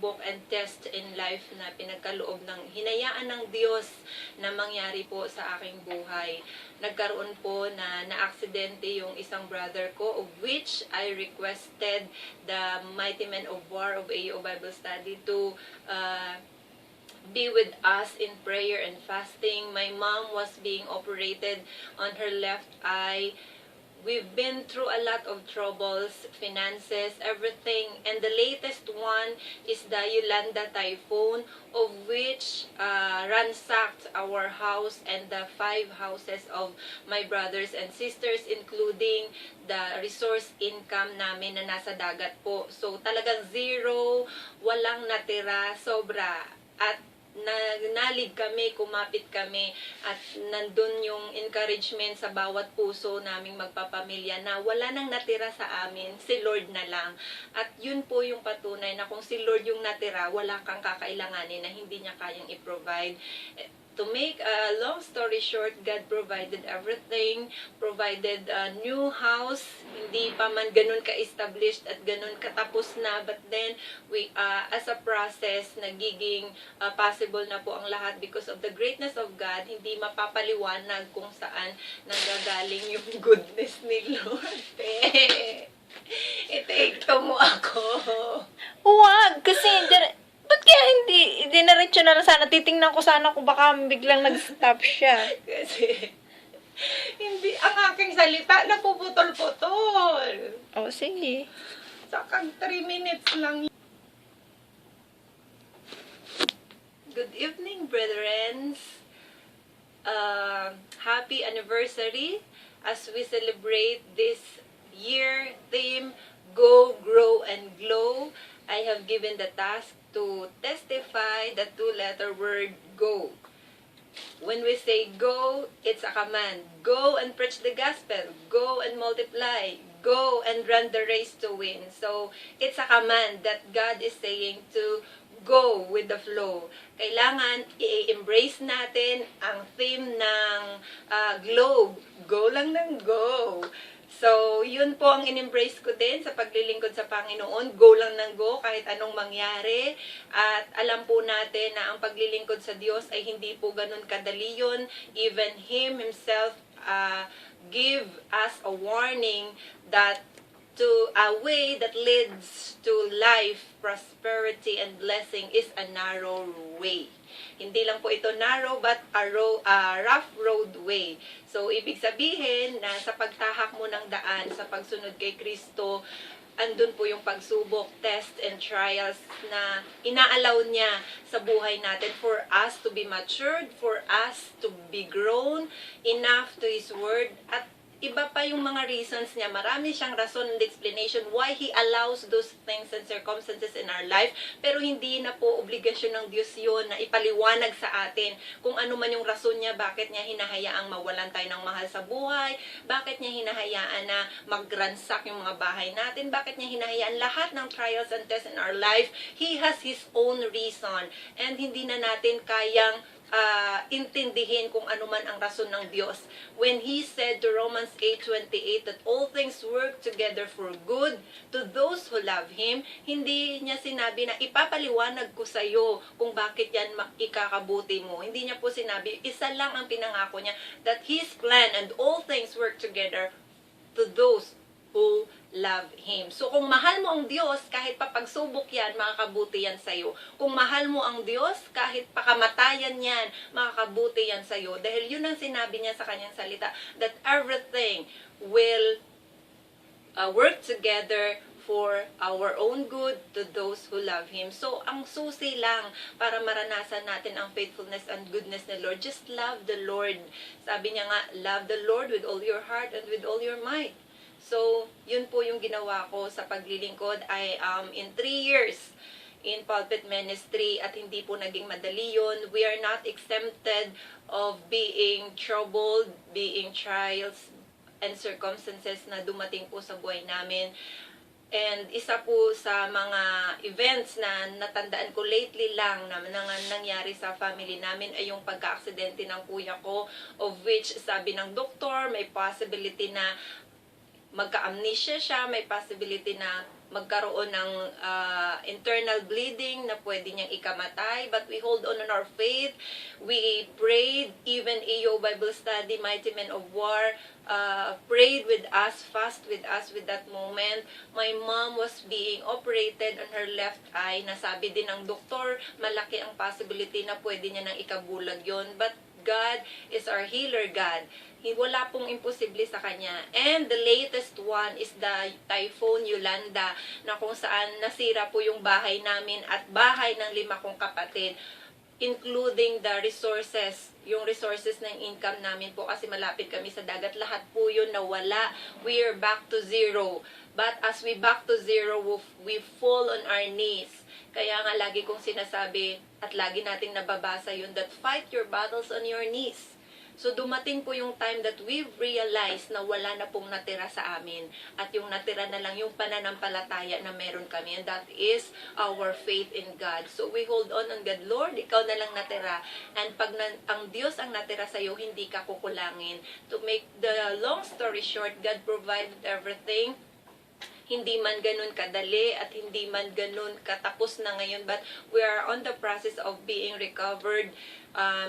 pagsubok and test in life na pinagkaloob ng hinayaan ng Diyos na mangyari po sa aking buhay. Nagkaroon po na na-aksidente yung isang brother ko, of which I requested the Mighty Men of War of AO Bible Study to be with us in prayer and fasting. My mom was being operated on her left eye. We've been through a lot of troubles, finances, everything. And the latest one is the Yolanda typhoon, of which ransacked our house and the 5 houses of my brothers and sisters, including the resource income namin na nasa dagat po. So talagang zero, walang natira, sobra. At nalig kami, kumapit kami, at nandun yung encouragement sa bawat puso naming magpapamilya na wala nang natira sa amin, si Lord na lang. At yun po yung patunay na kung si Lord yung natira, wala kang kakailanganin na hindi niya kayang i-provide. To make a long story short, God provided everything, provided a new house, hindi pa man ganun ka-established at ganun katapos na, but then we as a process, nagiging possible na po ang lahat because of the greatness of God. Hindi mapapaliwanag kung saan nanggagaling yung goodness ni Lord. Ito mo ako. Huwag, kasi ba't kaya hindi diniretso na lang sana? Titingnan ko sana kung baka biglang nag-stop siya. Kasi hindi, ang aking salita napuputol-putol. Oh, sige. Sakang 3 minutes lang. Good evening, brethren. Happy anniversary as we celebrate this year theme, Go, Grow, and Glow. I have given the task to testify the 2-letter word go. When we say go, it's a command. Go and preach the gospel. Go and multiply. Go and run the race to win. So, it's a command that God is saying to go with the flow. Kailangan i-embrace natin ang theme ng globe. Go lang ng go. So, yun po ang in-embrace ko din sa paglilingkod sa Panginoon. Go lang ng go kahit anong mangyari. At alam po natin na ang paglilingkod sa Diyos ay hindi po ganun kadali yun. Even Him Himself give us a warning that to a way that leads to life, prosperity, and blessing is a narrow way. Hindi lang po ito narrow, but a rough road way. So, ibig sabihin na sa pagtahak mo ng daan, sa pagsunod kay Kristo, andun po yung pagsubok, test, and trials na inaalaw niya sa buhay natin for us to be matured, for us to be grown enough to His Word, at iba pa yung mga reasons niya. Marami siyang rason and explanation why He allows those things and circumstances in our life. Pero hindi na po obligasyon ng Diyos yun na ipaliwanag sa atin kung ano man yung rason niya, bakit niya hinahayaang mawalan tayo ng mahal sa buhay, bakit niya hinahayaan na mag-ransack yung mga bahay natin, bakit niya hinahayaan lahat ng trials and tests in our life. He has His own reason. And hindi na natin kayang intindihin kung ano man ang rason ng Diyos. When He said to Romans 8:28 that all things work together for good to those who love Him, hindi niya sinabi na ipapaliwanag ko sa iyo kung bakit yan ikakabuti mo. Hindi niya po sinabi, isa lang ang pinangako niya, that His plan and all things work together to those who love Him. So, kung mahal mo ang Diyos, kahit papagsubok yan, makakabuti yan sa'yo. Kung mahal mo ang Diyos, kahit pakamatayan yan, makakabuti yan sa'yo. Dahil yun ang sinabi niya sa kanyang salita, that everything will work together for our own good to those who love Him. So, ang susi lang para maranasan natin ang faithfulness and goodness ni Lord, just love the Lord. Sabi niya nga, love the Lord with all your heart and with all your might. So, yun po yung ginawa ko sa paglilingkod. I am in 3 years in pulpit ministry at hindi po naging madali yun. We are not exempted of being troubled, being trials and circumstances na dumating po sa buhay namin. And isa po sa mga events na natandaan ko lately lang na nangyari sa family namin ay yung pagka-aksidente ng kuya ko, of which sabi ng doktor may possibility na magka-amnesia siya, may possibility na magkaroon ng internal bleeding na pwede niyang ikamatay. But we hold on our faith. We prayed, even EO Bible Study, Mighty Men of War, prayed with us, fast with us with that moment. My mom was being operated on her left eye. Nasabi din ng doktor, malaki ang possibility na pwede niya nang ikabulag yon. But God is our healer God. Wala pong imposible sa Kanya. And the latest one is the Typhoon Yolanda, na kung saan nasira po yung bahay namin at bahay ng 5 kong kapatid, including the resources, yung resources ng income namin po kasi malapit kami sa dagat. Lahat po yun nawala. We are back to zero. But as we back to zero, we fall on our knees. Kaya nga lagi kong sinasabi at lagi nating nababasa yun, that fight your battles on your knees. So dumating po yung time that we've realized na wala na pong natira sa amin. At yung natira na lang yung pananampalataya na meron kami. And that is our faith in God. So we hold on God. Lord, ikaw na lang natira. And pag ang Diyos ang natira sa'yo, hindi ka kukulangin. To make the long story short, God provided everything. Hindi man ganun kadali at hindi man ganun katapos na ngayon, but we are on the process of being recovered.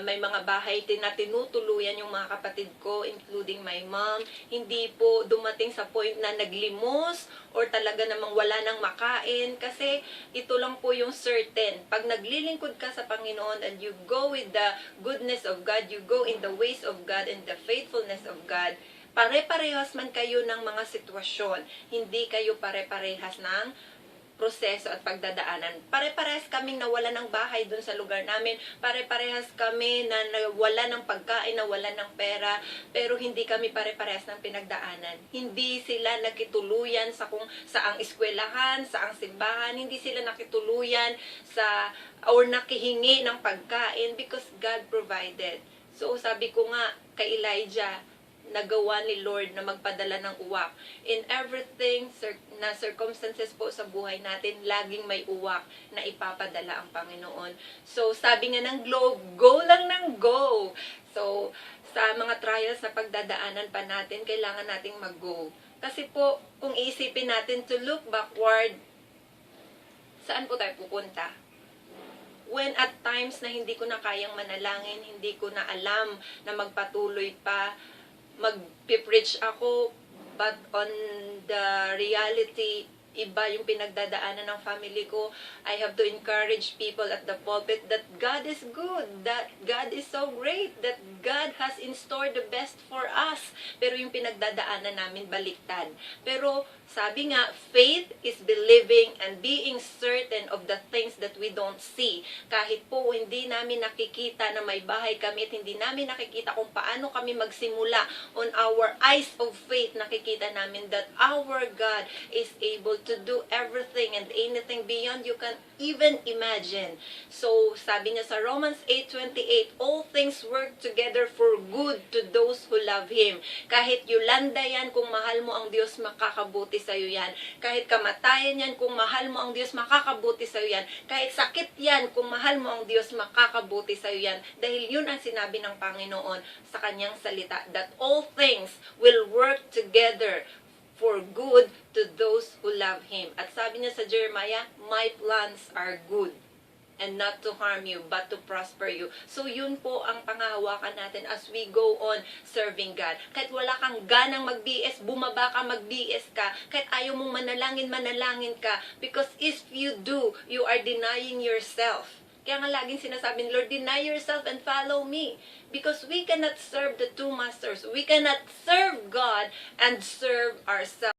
May mga bahay na tinutuluyan yung mga kapatid ko, including my mom. Hindi po dumating sa point na naglimos or talaga namang wala nang makain, kasi ito lang po yung certain. Pag naglilingkod ka sa Panginoon and you go with the goodness of God, you go in the ways of God and the faithfulness of God, pare-parehas man kayo ng mga sitwasyon, hindi kayo pare-parehas ng proseso at pagdadaanan. Pare-parehas kaming nawala ng bahay dun sa lugar namin, pare-parehas kami na nawala ng pagkain, nawala ng pera, pero hindi kami pare-parehas ng pinagdaanan. Hindi sila nakituluyan sa kung saang eskwelahan, saang simbahan, hindi sila nakituluyan sa or nakihingi ng pagkain because God provided. So sabi ko nga kay Elijah, nagawa ni Lord na magpadala ng uwak. In everything na circumstances po sa buhay natin, laging may uwak na ipapadala ang Panginoon. So, sabi nga ng globe, go lang ng go. So, sa mga trials na pagdadaanan pa natin, kailangan nating mag-go. Kasi po, kung iisipin natin to look backward, saan po tayo pupunta? When at times na hindi ko na kayang manalangin, hindi ko na alam na magpatuloy pa, mag-preach ako, but on the reality, iba yung pinagdadaanan ng family ko. I have to encourage people at the pulpit that God is good, that God is so great, that God has in store the best for us. Pero yung pinagdadaanan namin baliktad. Pero sabi nga, faith is believing and being certain of the things that we don't see. Kahit po hindi namin nakikita na may bahay kami at hindi namin nakikita kung paano kami magsimula, on our eyes of faith, nakikita namin that our God is able to do everything and anything beyond you can even imagine. So, sabi niya sa Romans 8:28, all things work together for good to those who love Him. Kahit Yolanda yan, kung mahal mo ang Diyos, makakabuti sa'yo yan. Kahit kamatayan yan, kung mahal mo ang Diyos, makakabuti sa'yo yan. Kahit sakit yan, kung mahal mo ang Diyos, makakabuti sa'yo yan. Dahil yun ang sinabi ng Panginoon sa kanyang salita, that all things will work together for good to those who love Him. At sabi niya sa Jeremiah, my plans are good and not to harm you, but to prosper you. So, yun po ang pangahawakan natin as we go on serving God. Kahit wala kang ganang mag-BS, bumaba ka, mag-BS ka. Kahit ayaw mong manalangin, manalangin ka. Because if you do, you are denying yourself. Kaya nga laging sinasabi ni Lord, deny yourself and follow me. Because we cannot serve the two masters. We cannot serve God and serve ourselves.